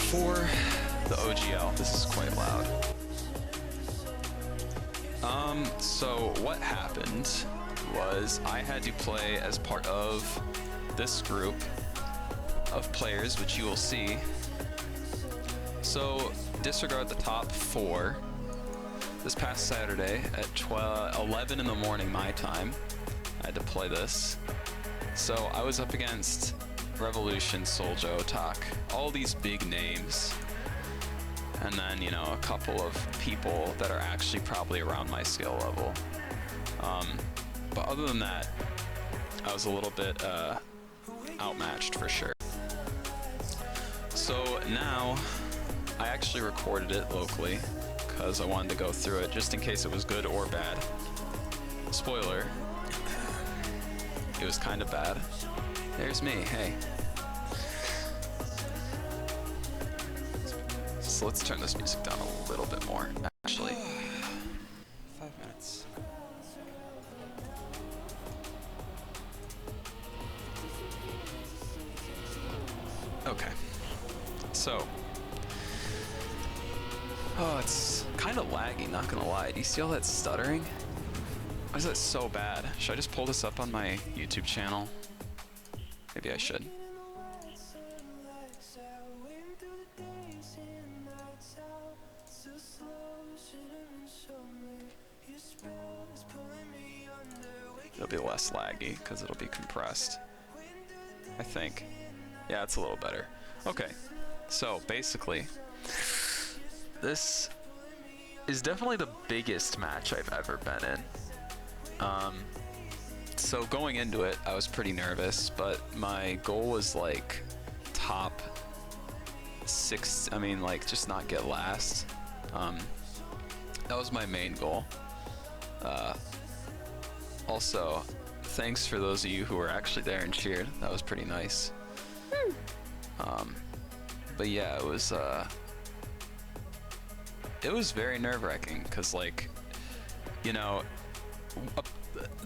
for the OGL. This is quite loud. So what happened was I had to play as part of this group of players, which you will see. So disregard the top 4. This past Saturday at 11 in the morning my time, I had to play this. So I was up against Revolution, Soljo, Tak, all these big names. And then, you know, a couple of people that are actually probably around my skill level. But other than that, I was a little bit outmatched for sure. So now, I actually recorded it locally because I wanted to go through it just in case it was good or bad. Spoiler, it was kind of bad. There's me, hey. So let's turn this music down a little bit more, actually. 5 minutes. Okay. So. Oh, it's kind of laggy, not gonna lie. Do you see all that stuttering? Why is that so bad? Should I just pull this up on my YouTube channel? Maybe I should. It'll be less laggy because it'll be compressed, I think. Yeah, it's a little better. Okay, so basically, this is definitely the biggest match I've ever been in. So going into it, I was pretty nervous, but my goal was like top 6, I mean like just not get last. That was my main goal. Also, thanks for those of you who were actually there and cheered. That was pretty nice. But yeah, it was very nerve-wracking because, like, you know,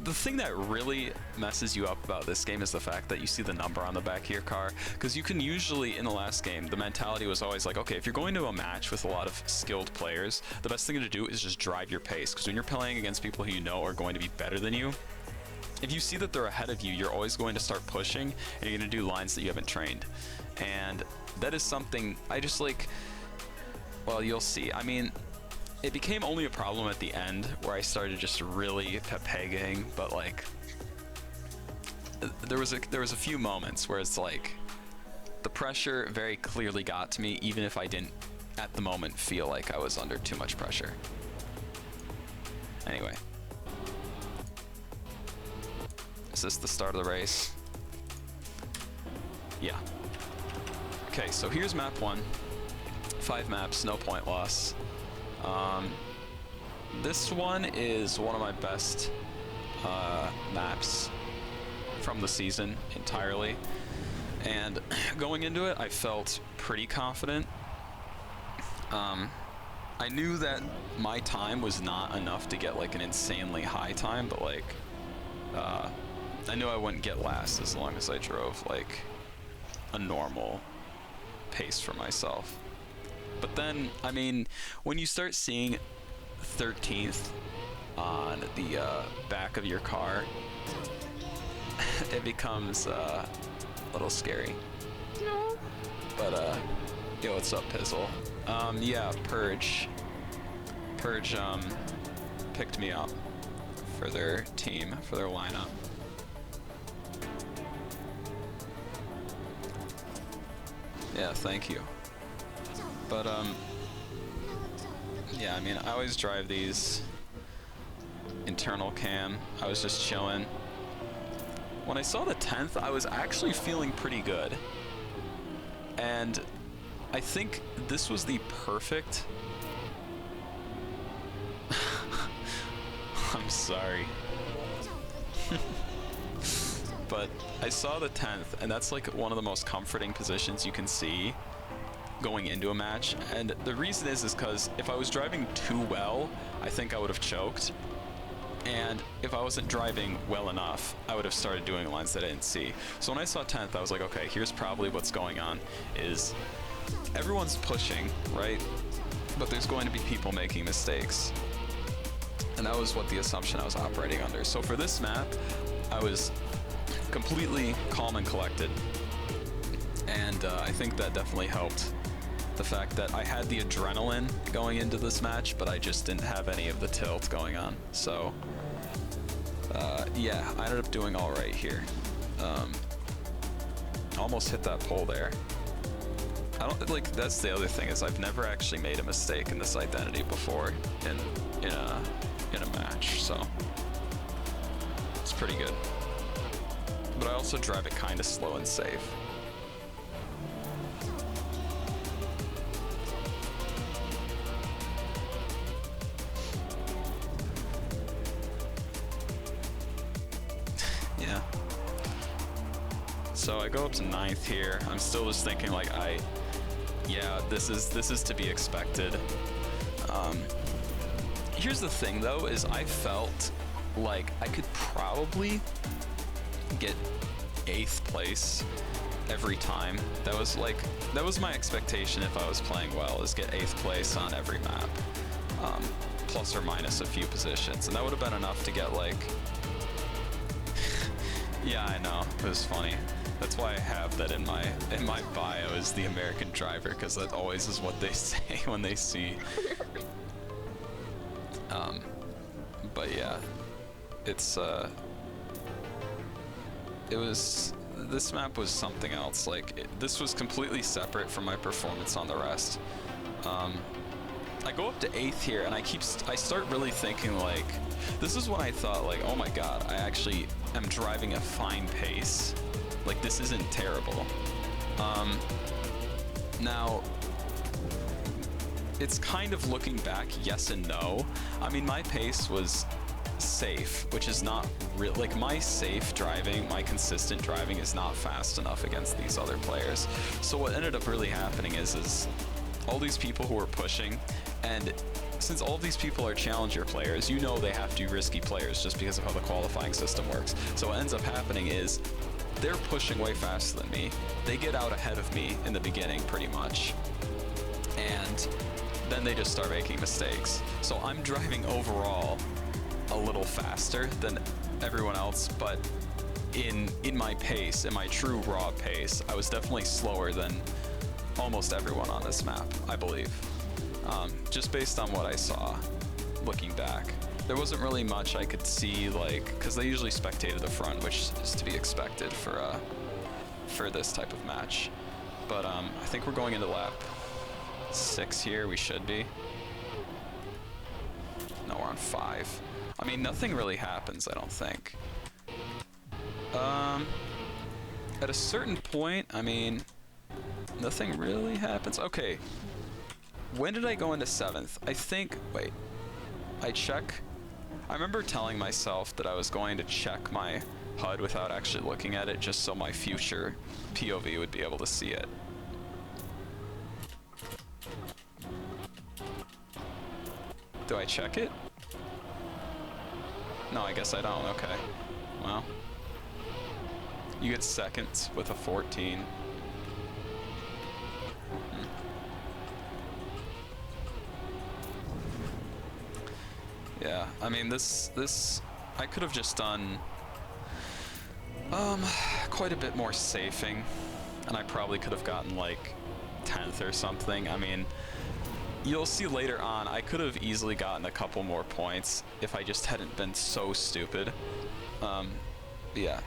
the thing that really messes you up about this game is the fact that you see the number on the back of your car, because you can usually, in the last game, the mentality was always like, okay, if you're going to a match with a lot of skilled players, the best thing to do is just drive your pace, because when you're playing against people who you know are going to be better than you, if you see that they're ahead of you, you're always going to start pushing, and you're going to do lines that you haven't trained. And that is something I just like, well, you'll see. I mean, it became only a problem at the end where I started just really pegging, but like, there was a few moments where it's like, the pressure very clearly got to me, even if I didn't at the moment feel like I was under too much pressure. Anyway. Is this the start of the race? Yeah. Okay, so here's map 1. 5 maps, no point loss. This one is one of my best maps from the season entirely. And going into it, I felt pretty confident. I knew that my time was not enough to get like an insanely high time, but like, I knew I wouldn't get last as long as I drove like a normal pace for myself. But then, I mean, when you start seeing 13th on the back of your car, it becomes a little scary. No. But yo, what's up, Pizzle? Yeah, Purge picked me up for their team, for their lineup. Yeah, thank you. But yeah, I mean, I always drive these internal cam. I was just chilling. When I saw the 10th, I was actually feeling pretty good. And I think this was the perfect... I'm sorry. But I saw the 10th, and that's like one of the most comforting positions you can see going into a match. And the reason is because if I was driving too well, I think I would have choked. And if I wasn't driving well enough, I would have started doing lines that I didn't see. So when I saw 10th, I was like, okay, here's probably what's going on, is everyone's pushing, right? But there's going to be people making mistakes. And that was what the assumption I was operating under. So for this map, I was completely calm and collected. And I think that definitely helped. The fact that I had the adrenaline going into this match, but I just didn't have any of the tilt going on. So yeah, I ended up doing all right here. Almost hit that pole there. I don't like, that's the other thing, is I've never actually made a mistake in this identity before in a match, so it's pretty good. But I also drive it kind of slow and safe. Yeah. So I go up to 9th here. I'm still just thinking like, yeah, this is to be expected. Here's the thing though, is I felt like I could probably get 8th place every time. That was my expectation if I was playing well, is get 8th place on every map, plus or minus a few positions, and that would have been enough to get like, yeah, I know, it was funny. That's why I have that in my bio is the American driver, because that always is what they say when they see. But yeah, it's this map was something else. Like this was completely separate from my performance on the rest. I go up to 8th here, and I start really thinking like, this is when I thought like, oh my god, I actually am driving a fine pace. Like this isn't terrible. Now, it's kind of looking back, yes and no. I mean, my pace was safe, which is not real. Like my safe driving, my consistent driving is not fast enough against these other players. So what ended up really happening is all these people who were pushing, and since all of these people are challenger players, you know they have to be risky players just because of how the qualifying system works. So what ends up happening is they're pushing way faster than me. They get out ahead of me in the beginning pretty much, and then they just start making mistakes. So I'm driving overall a little faster than everyone else, but in my pace, in my true raw pace, I was definitely slower than almost everyone on this map, I believe. Just based on what I saw looking back. There wasn't really much I could see, like, because they usually spectate at the front, which is to be expected for this type of match. But I think we're going into lap 6 here. We should be. No, we're on 5. I mean, nothing really happens, I don't think. At a certain point, I mean, nothing really happens. Okay. When did I go into 7th? I think, wait, I remember telling myself that I was going to check my HUD without actually looking at it, just so my future POV would be able to see it. Do I check it? No, I guess I don't. Okay. Well, you get seconds with a 14. Yeah, I mean, this I could have just done quite a bit more safing, and I probably could have gotten like 10th or something. I mean, you'll see later on, I could have easily gotten a couple more points if I just hadn't been so stupid. Yeah,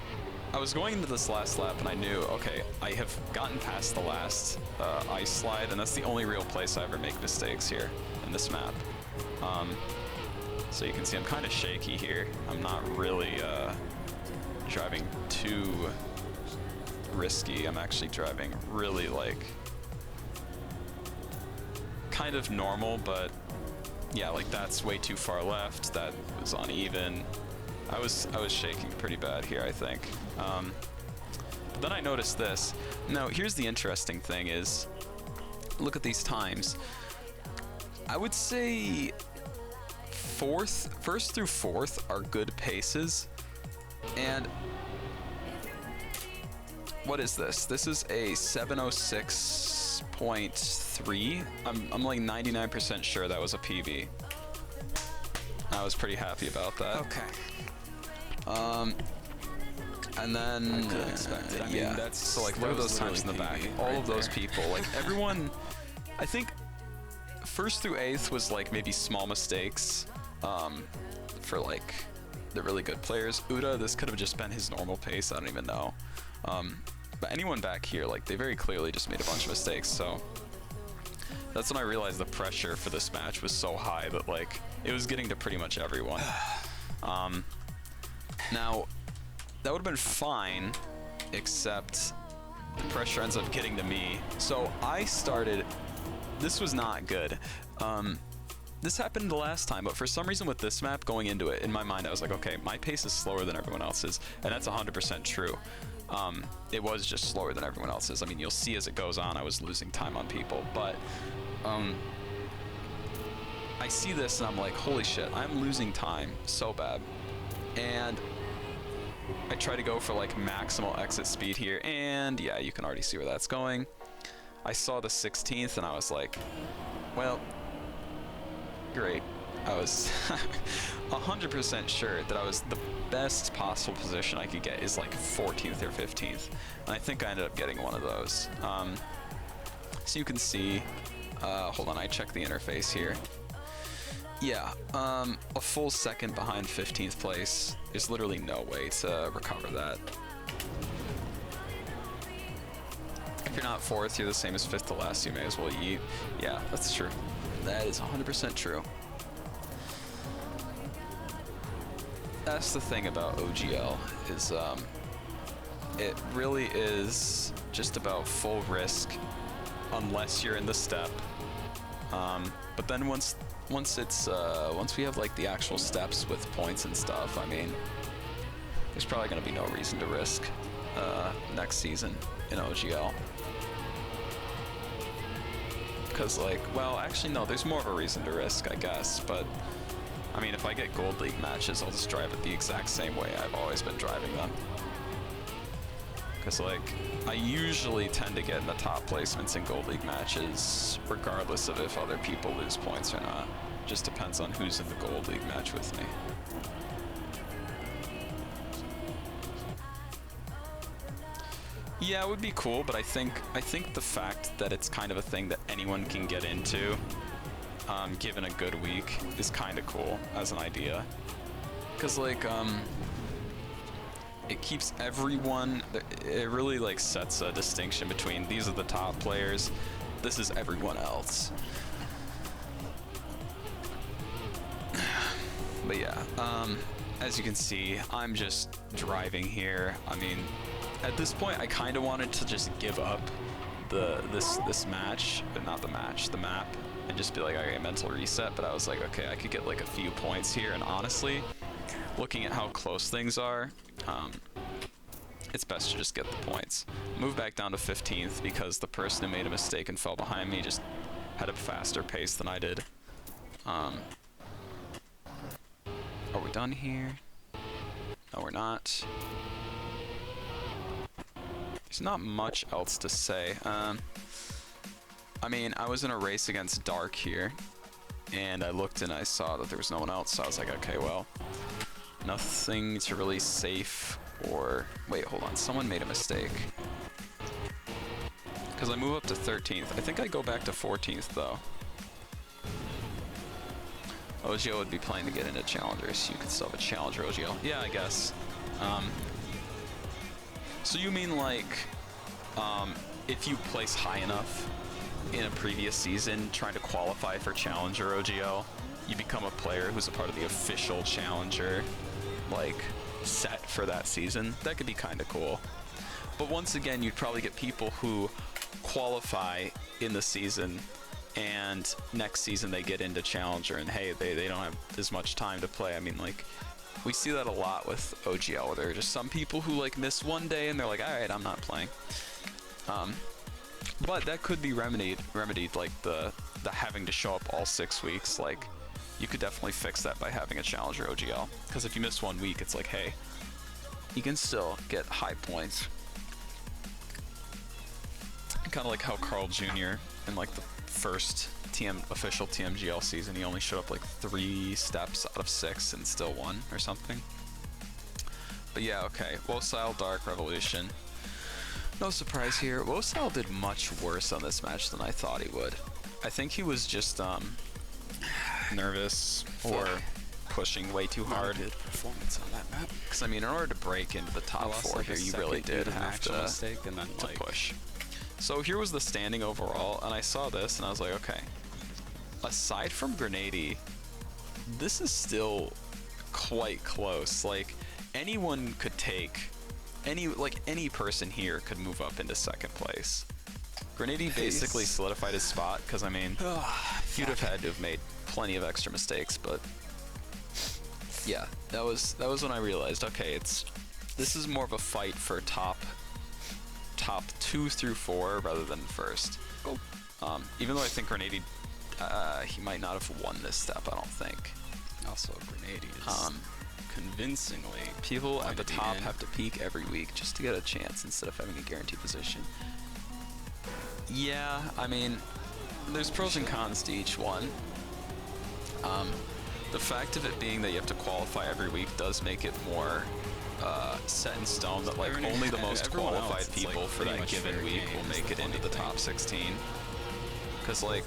I was going into this last lap and I knew, okay, I have gotten past the last ice slide, and that's the only real place I ever make mistakes here in this map. So you can see I'm kind of shaky here. I'm not really driving too risky. I'm actually driving really like kind of normal, but yeah, like that's way too far left. That was uneven. I was shaking pretty bad here, I think. But then I noticed this. Now here's the interesting thing is, look at these times. I would say first through fourth are good paces, and what is this? This is a 706 6.3. I'm like 99% sure that was a PB. I was pretty happy about that. Okay. And then I could expect it. I mean, that's so like look at those times in the back. All of those people, like everyone. I think first through 8th was like maybe small mistakes for like the really good players. Uda, this could have just been his normal pace. I don't even know. But anyone back here, like they very clearly just made a bunch of mistakes. So that's when I realized the pressure for this match was so high that like it was getting to pretty much everyone. Now, that would have been fine, except the pressure ends up getting to me. So I started, this was not good. This happened the last time, but for some reason with this map going into it, in my mind I was like, okay, my pace is slower than everyone else's, and that's 100% true. It was just slower than everyone else's. I mean, you'll see as it goes on, I was losing time on people, but I see this and I'm like, holy shit, I'm losing time so bad. And I try to go for like maximal exit speed here, and yeah, you can already see where that's going. I saw the 16th and I was like, well, great. I was 100% sure that I was the best possible position I could get is like 14th or 15th, and I think I ended up getting one of those. So you can see, hold on, I checked the interface here. Yeah, a full second behind 15th place. There's literally no way to recover that. If you're not 4th, you're the same as 5th to last, you may as well yeet. Yeah, that's true. That is 100% true. That's the thing about OGL, is it really is just about full risk unless you're in the step. But then once we have like the actual steps with points and stuff, I mean, there's probably gonna be no reason to risk next season in OGL. Because like, well, actually no, there's more of a reason to risk, I guess, but I mean, if I get Gold League matches, I'll just drive it the exact same way I've always been driving them. Because like, I usually tend to get in the top placements in Gold League matches, regardless of if other people lose points or not. Just depends on who's in the Gold League match with me. Yeah, it would be cool, but I think the fact that it's kind of a thing that anyone can get into, given a good week, is kind of cool as an idea. Because like, it keeps everyone, it really like sets a distinction between these are the top players, this is everyone else. But yeah, as you can see, I'm just driving here. I mean, at this point, I kind of wanted to just give up this match, but not the match, the map, and just be like, okay, mental reset. But I was like, okay, I could get like a few points here, and honestly, looking at how close things are, it's best to just get the points. Move back down to 15th because the person who made a mistake and fell behind me just had a faster pace than I did. Are we done here? No, we're not. There's not much else to say. I mean, I was in a race against Dark here, and I looked and I saw that there was no one else, so I was like, okay, well, nothing to really safe or... Wait, hold on, someone made a mistake. Because I move up to 13th. I think I go back to 14th, though. OGL would be playing to get into Challengers. You could still have a Challenger OGL. Yeah, I guess. So you mean like, if you place high enough in a previous season trying to qualify for Challenger OGL, you become a player who's a part of the official Challenger, like, set for that season? That could be kind of cool. But once again, you'd probably get people who qualify in the season and next season they get into Challenger and hey, they don't have as much time to play. I mean, like, we see that a lot with OGL, where there are just some people who like miss one day and they're like, all right, I'm not playing. But that could be remedied, like the having to show up all 6 weeks. Like, you could definitely fix that by having a Challenger OGL, because if you miss 1 week, it's like, hey, you can still get high points. Kind of like how Carl Jr. in like the first official TMGL season, he only showed up like 3 steps out of 6 and still won or something. But yeah, okay. Wosile Dark Revolution. No surprise here. Wosile did much worse on this match than I thought he would. I think he was just nervous or pushing way too hard. Good performance on that map. Because I mean, in order to break into the top 4 here, you really did have to push. So here was the standing overall, and I saw this, and I was like, okay. Aside from Grenady, this is still quite close. Like, anyone could take, any person here could move up into 2nd place. Grenady basically solidified his spot, because I mean, you'd have had to have made plenty of extra mistakes, but yeah, that was when I realized, okay, this is more of a fight for top 2 through 4 rather than first. Even though I think Grenady, he might not have won this step, I don't think. Also, Grenady is convincingly. People at the top have to peak every week just to get a chance instead of having a guaranteed position. Yeah, I mean, there's pros and cons to each one. The fact of it being that you have to qualify every week does make it more set in stone that like only the most qualified people for that given week will make it into the top 16. Because like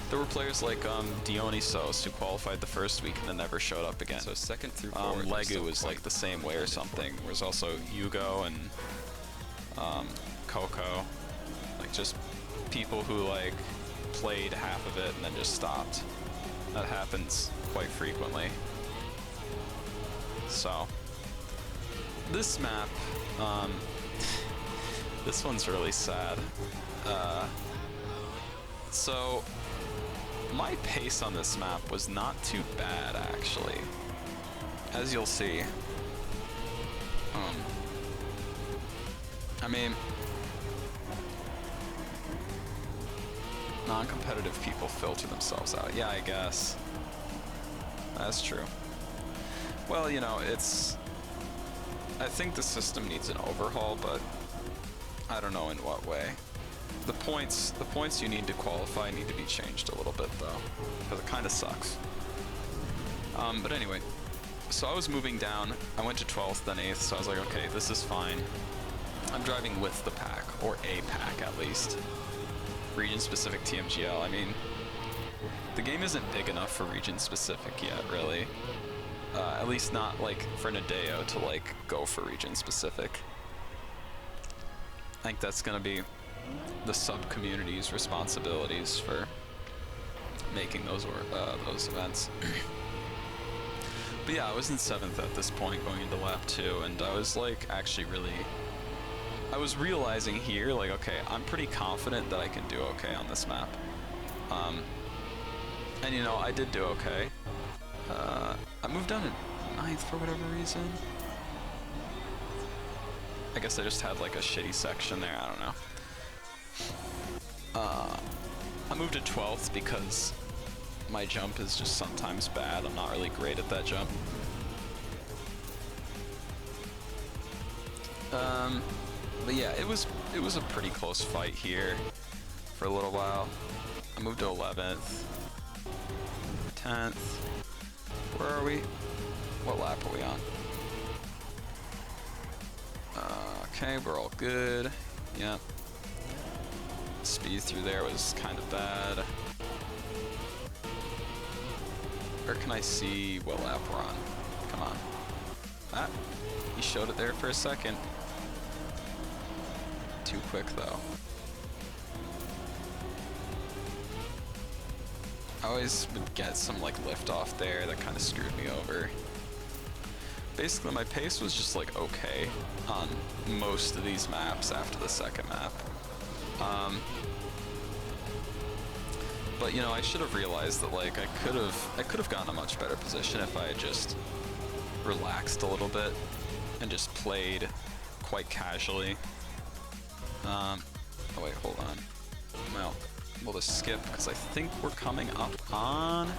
there were players like Dionysos who qualified the first week and then never showed up again. So 2nd through 4th. Legu was like the same way or something. There's also Hugo and Coco, like just people who like played half of it and then just stopped. That happens quite frequently. So this map, this one's really sad. So my pace on this map was not too bad, actually, as you'll see. I mean, non-competitive people filter themselves out. Yeah, I guess. That's true. Well, you know, I think the system needs an overhaul, but I don't know in what way. The points you need to qualify need to be changed a little bit, though, because it kind of sucks. But anyway, so I was moving down. I went to 12th, then 8th, so I was like, okay, this is fine. I'm driving with the pack, or a pack at least. Region-specific TMGL. I mean, the game isn't big enough for region-specific yet, really. At least not, like, for Nadeo to, like, go for region-specific. I think that's going to be the sub-community's responsibilities for making those events. But yeah, I was in 7th at this point going into lap 2, and I was, like, actually really... I was realizing here, like, okay, I'm pretty confident that I can do okay on this map. And, you know, I did do okay. I moved down to 9th for whatever reason. I guess I just had, like, a shitty section there, I don't know. I moved to 12th because my jump is just sometimes bad. I'm not really great at that jump. But yeah, it was a pretty close fight here for a little while. I moved to 11th, 10th. Where are we? What lap are we on? Okay, we're all good. Yep. Speed through there was kind of bad. Where can I see what lap we're on? Come on. Ah, he showed it there for a second. Too quick though. I always would get some like lift off there that kind of screwed me over. Basically my pace was just like okay on most of these maps after the second map. But you know, I should have realized that like I could have gotten a much better position if I had just relaxed a little bit and just played quite casually. Oh wait, hold on. Well, we'll just skip because I think we're coming up on...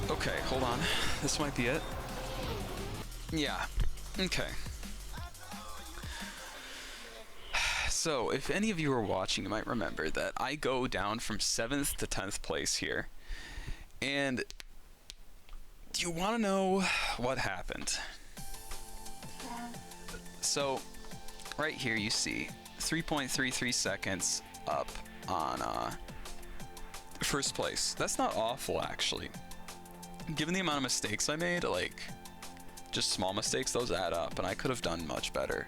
Okay, hold on. This might be it. Yeah, okay. So, if any of you are watching, you might remember that I go down from 7th to 10th place here. And do you want to know what happened? So, right here you see 3.33 seconds up on first place. That's not awful, actually. Given the amount of mistakes I made, like, just small mistakes, those add up, and I could have done much better.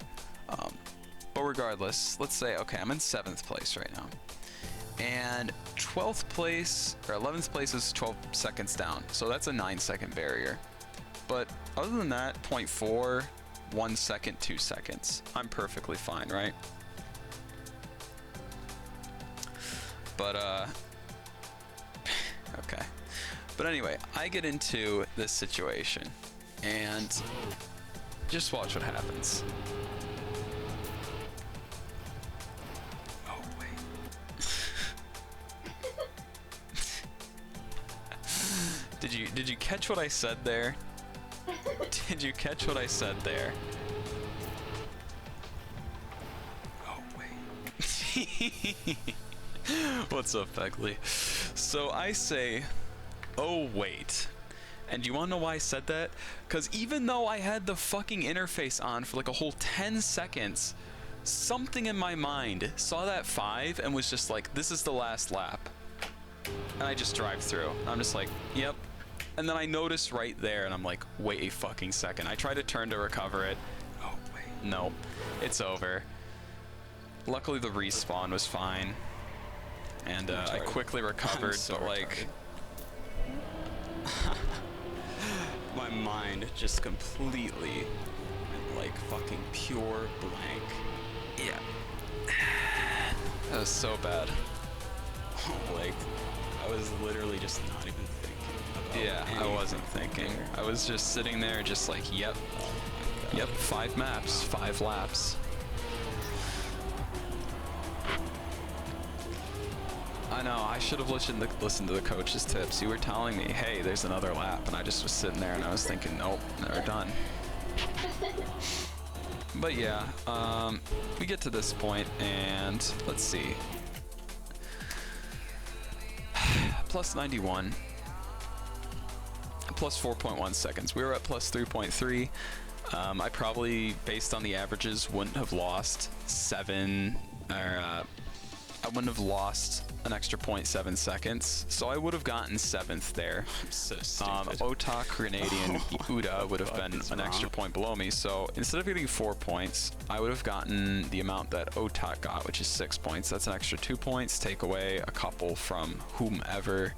But regardless, let's say, okay, I'm in 7th place right now. And 12th place, or 11th place is 12 seconds down, so that's a 9-second barrier. But other than that, 0.4, 1 second, 2 seconds. I'm perfectly fine, right? But, okay. But anyway, I get into this situation, and just watch what happens. Oh, wait. Did you catch what I said there? Did you catch what I said there? Oh, wait. What's up, Beckley? So I say, oh, wait. And do you want to know why I said that? Because even though I had the fucking interface on for like a whole 10 seconds, something in my mind saw that 5 and was just like, this is the last lap. And I just drive through. I'm just like, yep. And then I notice right there, and I'm like, wait a fucking second. I try to turn to recover it. Oh, wait. Nope. It's over. Luckily, the respawn was fine. And I quickly recovered, so but like... My mind just completely went like fucking pure blank. Yeah. That was so bad. Like, I was literally just not even thinking about Yeah, I wasn't thinking. I was just sitting there just like, yep. Yep, 5 maps, 5 laps. I know, I should have listened to the coach's tips. You were telling me, hey, there's another lap, and I just was sitting there and I was thinking, nope, never done. But yeah, we get to this point, and let's see. Plus 91. Plus 4.1 seconds. We were at plus 3.3. I probably, based on the averages, wouldn't have lost 7, or I wouldn't have lost an extra 0.7 seconds, so I would have gotten 7th there. I'm so stupid. Otak, Grenady, and Uda would have been an extra point below me, so instead of getting 4 points, I would have gotten the amount that Otak got, which is 6 points. That's an extra 2 points, take away a couple from whomever.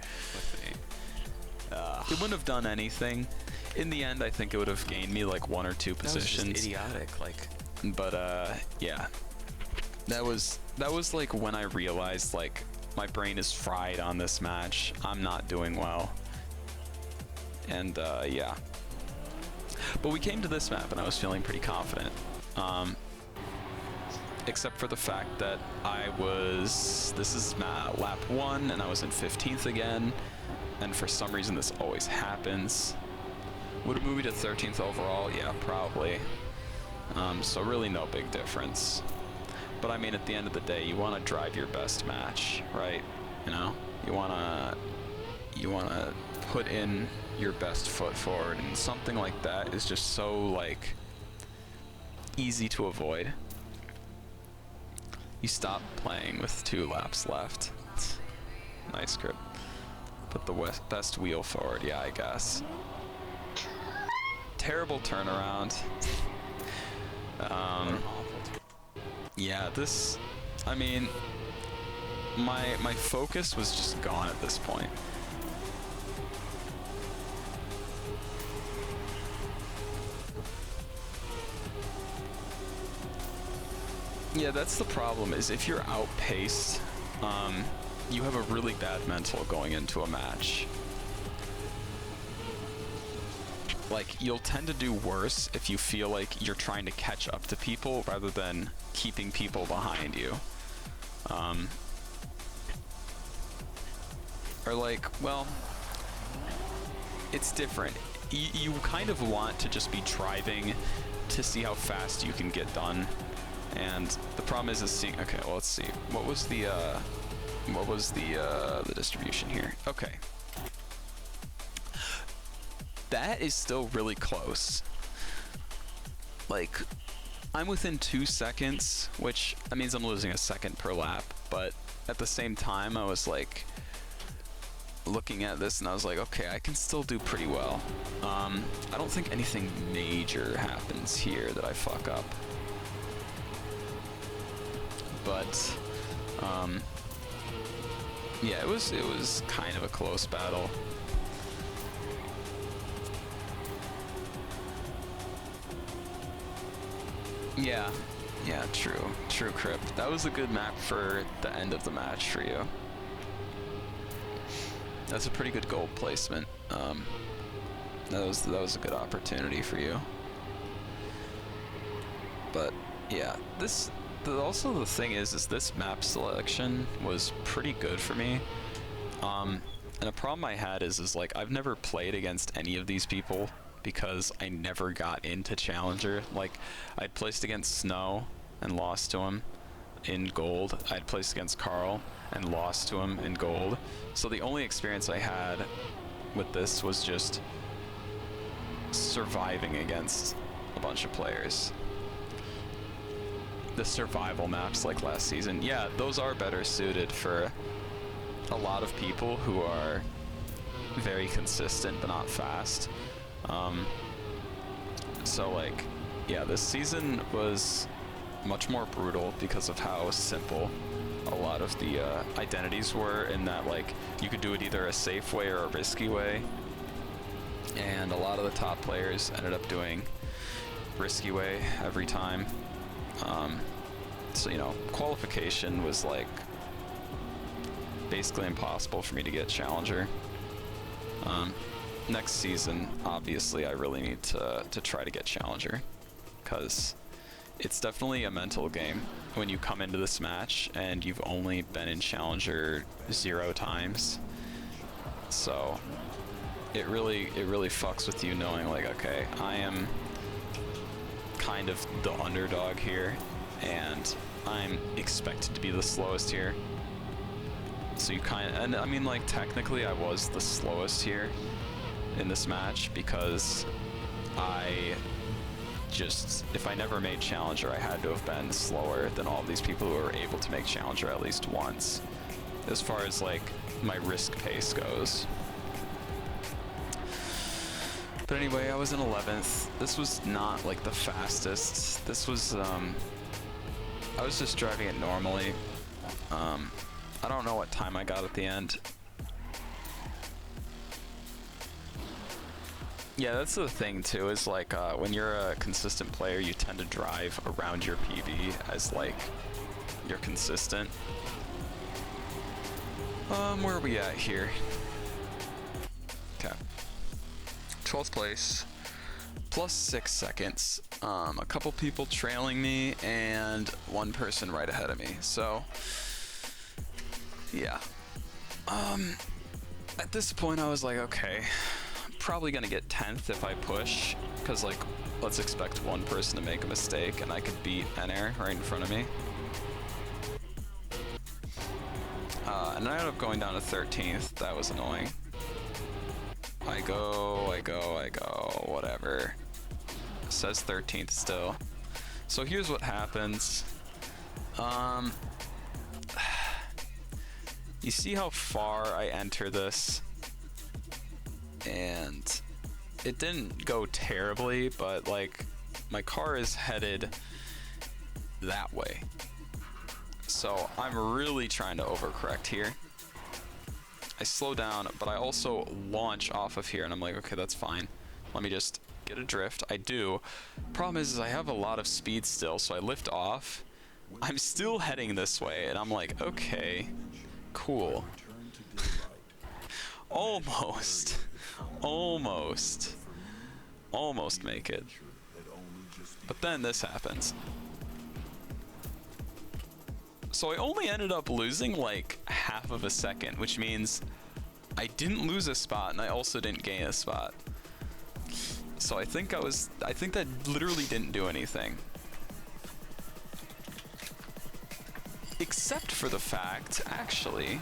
It wouldn't have done anything. In the end, I think it would have gained me like 1 or 2 positions. That was just idiotic, like. But yeah, that was like when I realized like my brain is fried on this match. I'm not doing well. And yeah. But we came to this map and I was feeling pretty confident. Except for the fact that this is lap 1 and I was in 15th again. And for some reason this always happens. Would it move me to 13th overall? Yeah, probably. So really no big difference. But I mean, at the end of the day, you want to drive your best match, right? You know, you want to put in your best foot forward, and something like that is just so like easy to avoid. You stop playing with 2 laps left. Nice grip. Put the best wheel forward, yeah, I guess. Terrible turnaround. Yeah, this, I mean, my focus was just gone at this point. Yeah, that's the problem, is if you're outpaced, you have a really bad mental going into a match. Like, you'll tend to do worse if you feel like you're trying to catch up to people rather than keeping people behind you. Or like, well, it's different. You kind of want to just be driving to see how fast you can get done And the problem is seeing. Okay, well, let's see. What was the distribution here? Okay, that is still really close. Like, I'm within 2 seconds, which that means I'm losing a second per lap. But at the same time, I was like looking at this and I was like, okay, I can still do pretty well. I don't think anything major happens here that I fuck up. But yeah, it was kind of a close battle. Yeah, true, Crypt. That was a good map for the end of the match for you. That's a pretty good gold placement. That was a good opportunity for you. But yeah, also the thing is this map selection was pretty good for me. And a problem I had is like I've never played against any of these people because I never got into Challenger. Like, I'd placed against Snow and lost to him in gold. I'd placed against Carl and lost to him in gold. So the only experience I had with this was just surviving against a bunch of players. The survival maps like last season, yeah, those are better suited for a lot of people who are very consistent but not fast. So like, yeah, this season was much more brutal because of how simple a lot of the identities were, in that like you could do it either a safe way or a risky way, and a lot of the top players ended up doing risky way every time. So, you know, qualification was like basically impossible for me to get Challenger. Next season, obviously, I really need to try to get Challenger, because it's definitely a mental game when you come into this match and you've only been in Challenger 0 times. So it really fucks with you knowing like, okay, I am kind of the underdog here and I'm expected to be the slowest here. So you and I mean, like, technically I was the slowest here in this match because if I never made Challenger, I had to have been slower than all of these people who were able to make Challenger at least once, as far as like my risk pace goes. But anyway, I was in 11th. This was not like the fastest. This was, I was just driving it normally. I don't know what time I got at the end. Yeah, that's the thing too, is like when you're a consistent player, you tend to drive around your PB as like you're consistent. Where are we at here? Okay. 12th place, plus 6 seconds. A couple people trailing me and one person right ahead of me. So, yeah. At this point I was like, okay, I'm probably gonna get 10th if I push, because like, let's expect one person to make a mistake and I could beat NR right in front of me. And I ended up going down to 13th. That was annoying. I go, whatever. It says 13th still. So here's what happens. You see how far I enter this? And it didn't go terribly, but like my car is headed that way. So I'm really trying to overcorrect here. I slow down, but I also launch off of here, and I'm like, okay, that's fine. Let me just get a drift. I do. Problem is I have a lot of speed still, so I lift off. I'm still heading this way, and I'm like, okay, cool. Almost make it. But then this happens. So I only ended up losing like half of a second, which means I didn't lose a spot and I also didn't gain a spot. So I think that literally didn't do anything. Except for the fact, actually,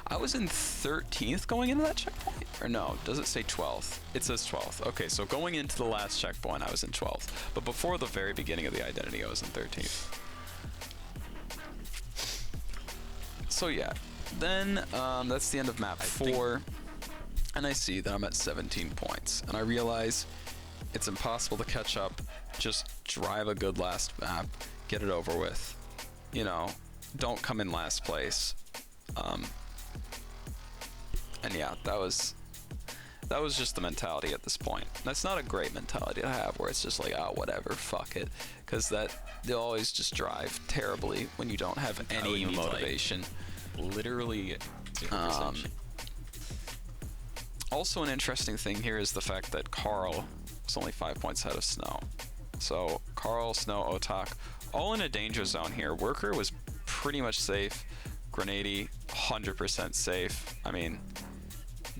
I was in 13th going into that checkpoint. Or no, does it say 12th? It says 12th. Okay, so going into the last checkpoint, I was in 12th. But before the very beginning of the identity, I was in 13th. So yeah, then that's the end of map 4. And I see that I'm at 17 points. And I realize it's impossible to catch up. Just drive a good last map, get it over with. You know, don't come in last place. And yeah, that was just the mentality at this point. That's not a great mentality to have, where it's just like, oh, whatever, fuck it, because they'll always just drive terribly when you don't have any motivation. Like, literally 0%. Also, an interesting thing here is the fact that Carl was only 5 points ahead of Snow. So Carl, Snow, Otak, all in a danger zone here. Worker was pretty much safe. Grenady, 100% safe. I mean,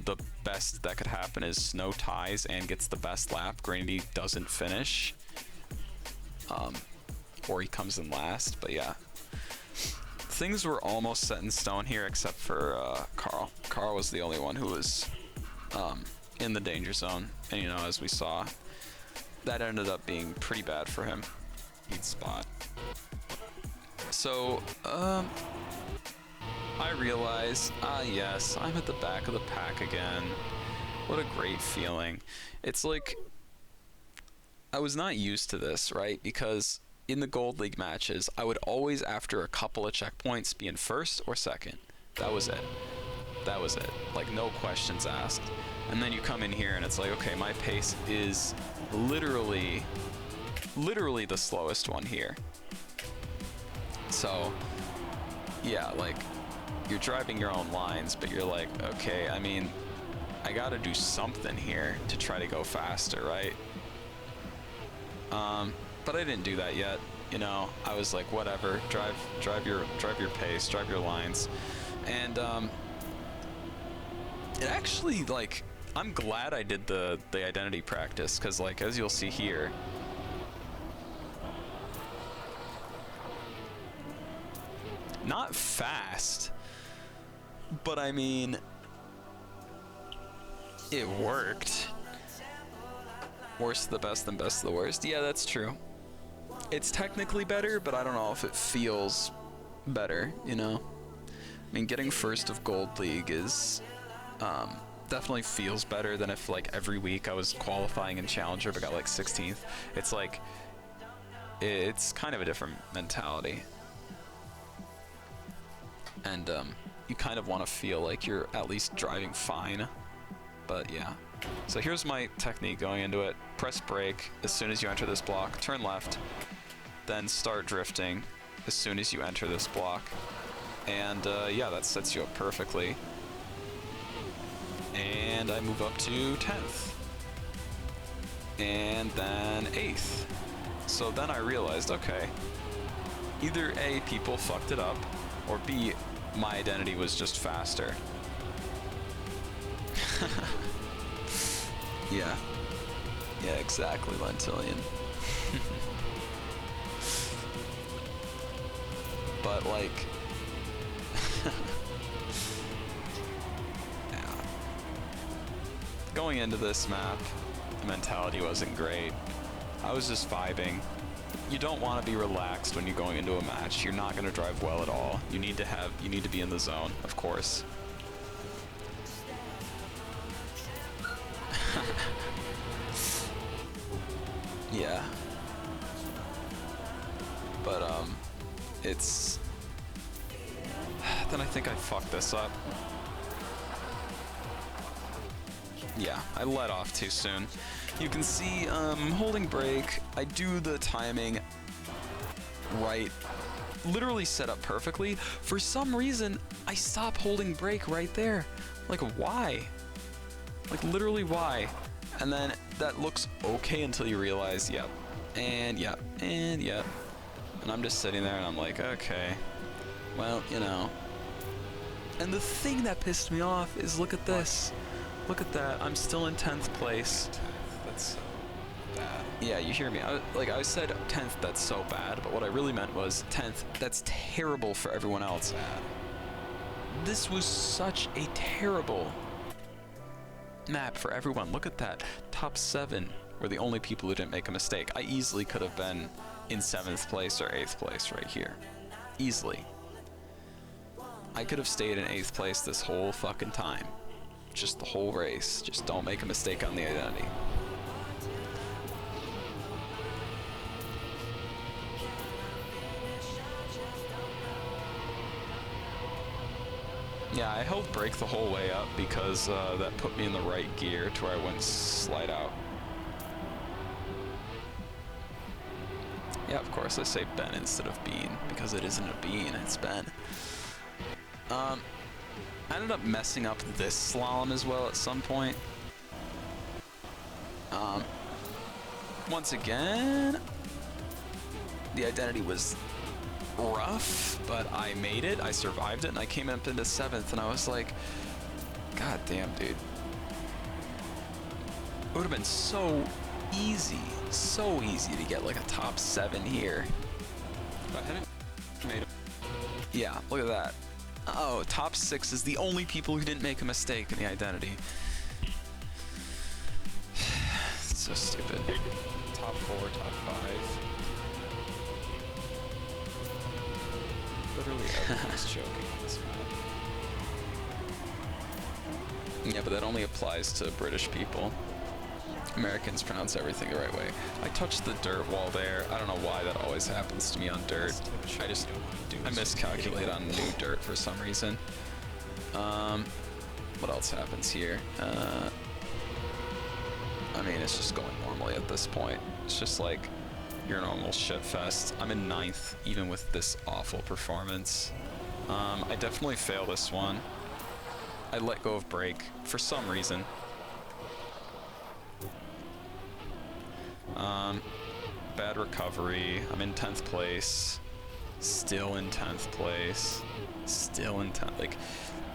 the best that could happen is Snow ties and gets the best lap. Grenady doesn't finish. Or he comes in last, but yeah. Things were almost set in stone here except for Carl. Carl was the only one who was in the danger zone. And you know, as we saw, that ended up being pretty bad for him. He'd spot. So, I realize, yes, I'm at the back of the pack again. What a great feeling. It's like, I was not used to this, right? Because in the Gold League matches, I would always, after a couple of checkpoints, be in first or second. That was it. That was it. Like, no questions asked. And then you come in here and it's like, okay, my pace is literally the slowest one here. So, yeah, like, you're driving your own lines, but you're like, okay, I mean, I gotta do something here to try to go faster, right? But I didn't do that yet. You know, I was like, whatever, drive your pace, drive your lines. And it actually, like, I'm glad I did the identity practice, because, like, as you'll see here, not fast, but I mean, it worked. Worst of the best and best of the worst. Yeah, that's true. It's technically better, but I don't know if it feels better, you know? I mean, getting first of Gold League is, definitely feels better than if, like, every week I was qualifying in Challenger but got, like, 16th. It's like, it's kind of a different mentality. And, you kind of want to feel like you're at least driving fine. But, yeah. So here's my technique going into it. Press brake as soon as you enter this block. Turn left. Then start drifting as soon as you enter this block. And, yeah, that sets you up perfectly. And I move up to 10th. And then 8th. So then I realized, okay, either A, people fucked it up, or B, my identity was just faster. Yeah. Yeah, exactly, Lentillion. But, like... yeah. Going into this map, the mentality wasn't great. I was just vibing. You don't want to be relaxed when you're going into a match. You're not going to drive well at all. You need to be in the zone, of course. Yeah. But, it's... Then I think I fucked this up. Yeah, I let off too soon. You can see, holding brake, I do the timing right, literally set up perfectly. For some reason, I stop holding brake right there. Like, why? Like, literally why? And then that looks okay until you realize, yep, and yep, and yep. And I'm just sitting there and I'm like, okay, well, you know. And the thing that pissed me off is, look at this. Look at that, I'm still in 10th place. That's bad. Yeah, you hear me. I said 10th, that's so bad, but what I really meant was 10th, that's terrible for everyone else. Bad. This was such a terrible map for everyone. Look at that. Top 7 were the only people who didn't make a mistake. I easily could have been in 7th place or 8th place right here. Easily. I could have stayed in 8th place this whole fucking time. Just the whole race. Just don't make a mistake on the identity. Yeah, I held brake the whole way up because that put me in the right gear to where I wouldn't slide out. Yeah, of course I say Ben instead of Bean because it isn't a bean, it's Ben. I ended up messing up this slalom as well at some point. Once again, the identity was rough, but I made it, I survived it, and I came up into 7th, and I was like, God damn, dude. It would have been so easy to get like a top 7 here. But I haven't made it. Yeah, look at that. Oh, top 6 is the only people who didn't make a mistake in the identity. It's so stupid. Top 4, top 5. Literally everyone's choking on this map. Yeah, but that only applies to British people. Americans pronounce everything the right way. I touched the dirt wall there. I don't know why that always happens to me on dirt. I miscalculate on new dirt for some reason. What else happens here? I mean, it's just going normally at this point. It's just like your normal shit fest. I'm in 9th, even with this awful performance. I definitely fail this one. I let go of brake for some reason. Bad recovery. I'm in 10th place. Still in 10th place. Still in 10th. Like,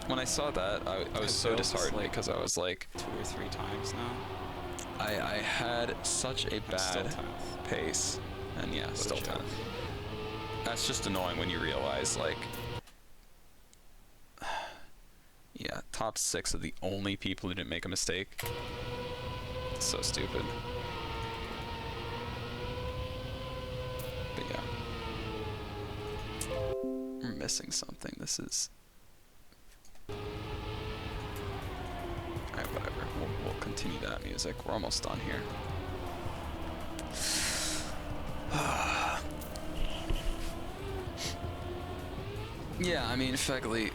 when I saw that, I was so disheartened because I was like 2 or 3 times now. I had such a bad pace. And yeah, still 10th. That's just annoying when you realize, like, yeah, top 6 are the only people who didn't make a mistake. It's so stupid. But yeah. We're missing something. This is... Alright, whatever. We'll continue that music. We're almost done here. Yeah, I mean, Fegley,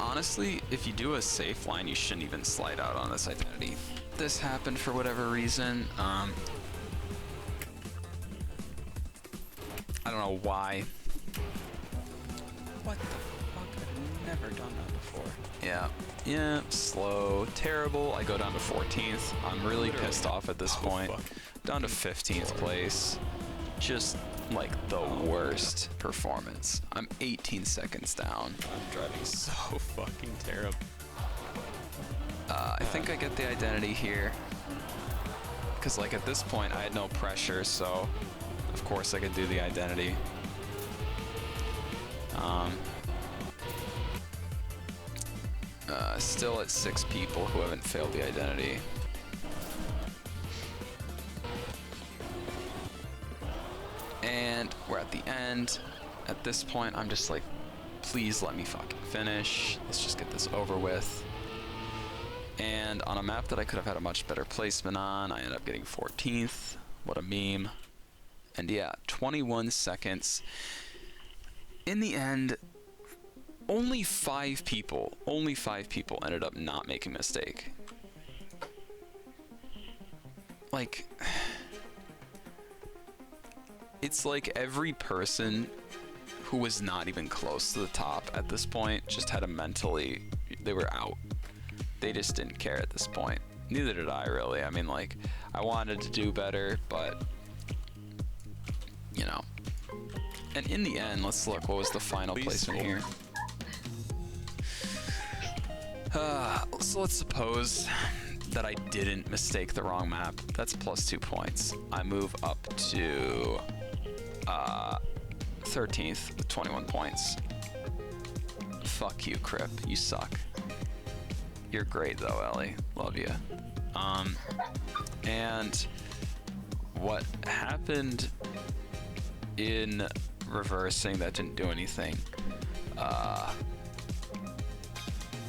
honestly, if you do a safe line, you shouldn't even slide out on this identity. This happened for whatever reason. I don't know why. What the fuck? I've never done that before. Yeah, slow, terrible. I go down to 14th. I'm really pissed off at this point. Down to 15th place. Just like the worst performance. I'm 18 seconds down. I'm driving so fucking terrible. I think I get the identity here. Because like at this point I had no pressure, so of course I could do the identity. Still at 6 people who haven't failed the identity. And we're at the end. At this point, I'm just like, please let me fucking finish. Let's just get this over with. And on a map that I could have had a much better placement on, I end up getting 14th. What a meme. And yeah, 21 seconds. In the end, only 5 people ended up not making a mistake. Like... It's like every person who was not even close to the top at this point just had a mentally, they were out. They just didn't care at this point. Neither did I, really. I mean, like, I wanted to do better, but, you know. And in the end, let's look, what was the final placement here? So let's suppose that I didn't mistake the wrong map. That's plus 2 points. I move up to 13th with 21 points. Fuck you, Crip. You suck. You're great though, Ellie. Love you. And what happened in reversing that didn't do anything.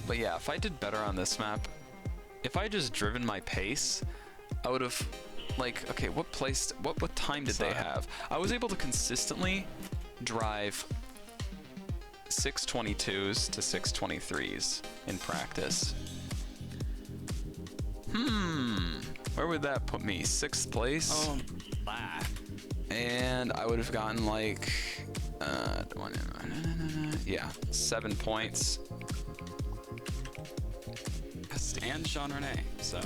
But yeah, if I did better on this map, if I just driven my pace, I would have, like, okay, what time did they have? I was able to consistently drive 622s to 623s in practice. Where would that put me? 6th place? Oh, and I would have gotten like, yeah, 7 points. And Jean Rene, so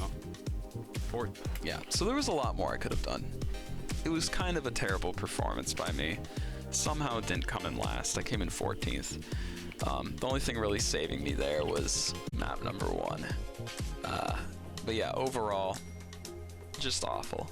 4. Yeah, so there was a lot more I could have done. It was kind of a terrible performance by me. Somehow it didn't come in last. I came in 14th. The only thing really saving me there was map number 1. But yeah, overall, just awful.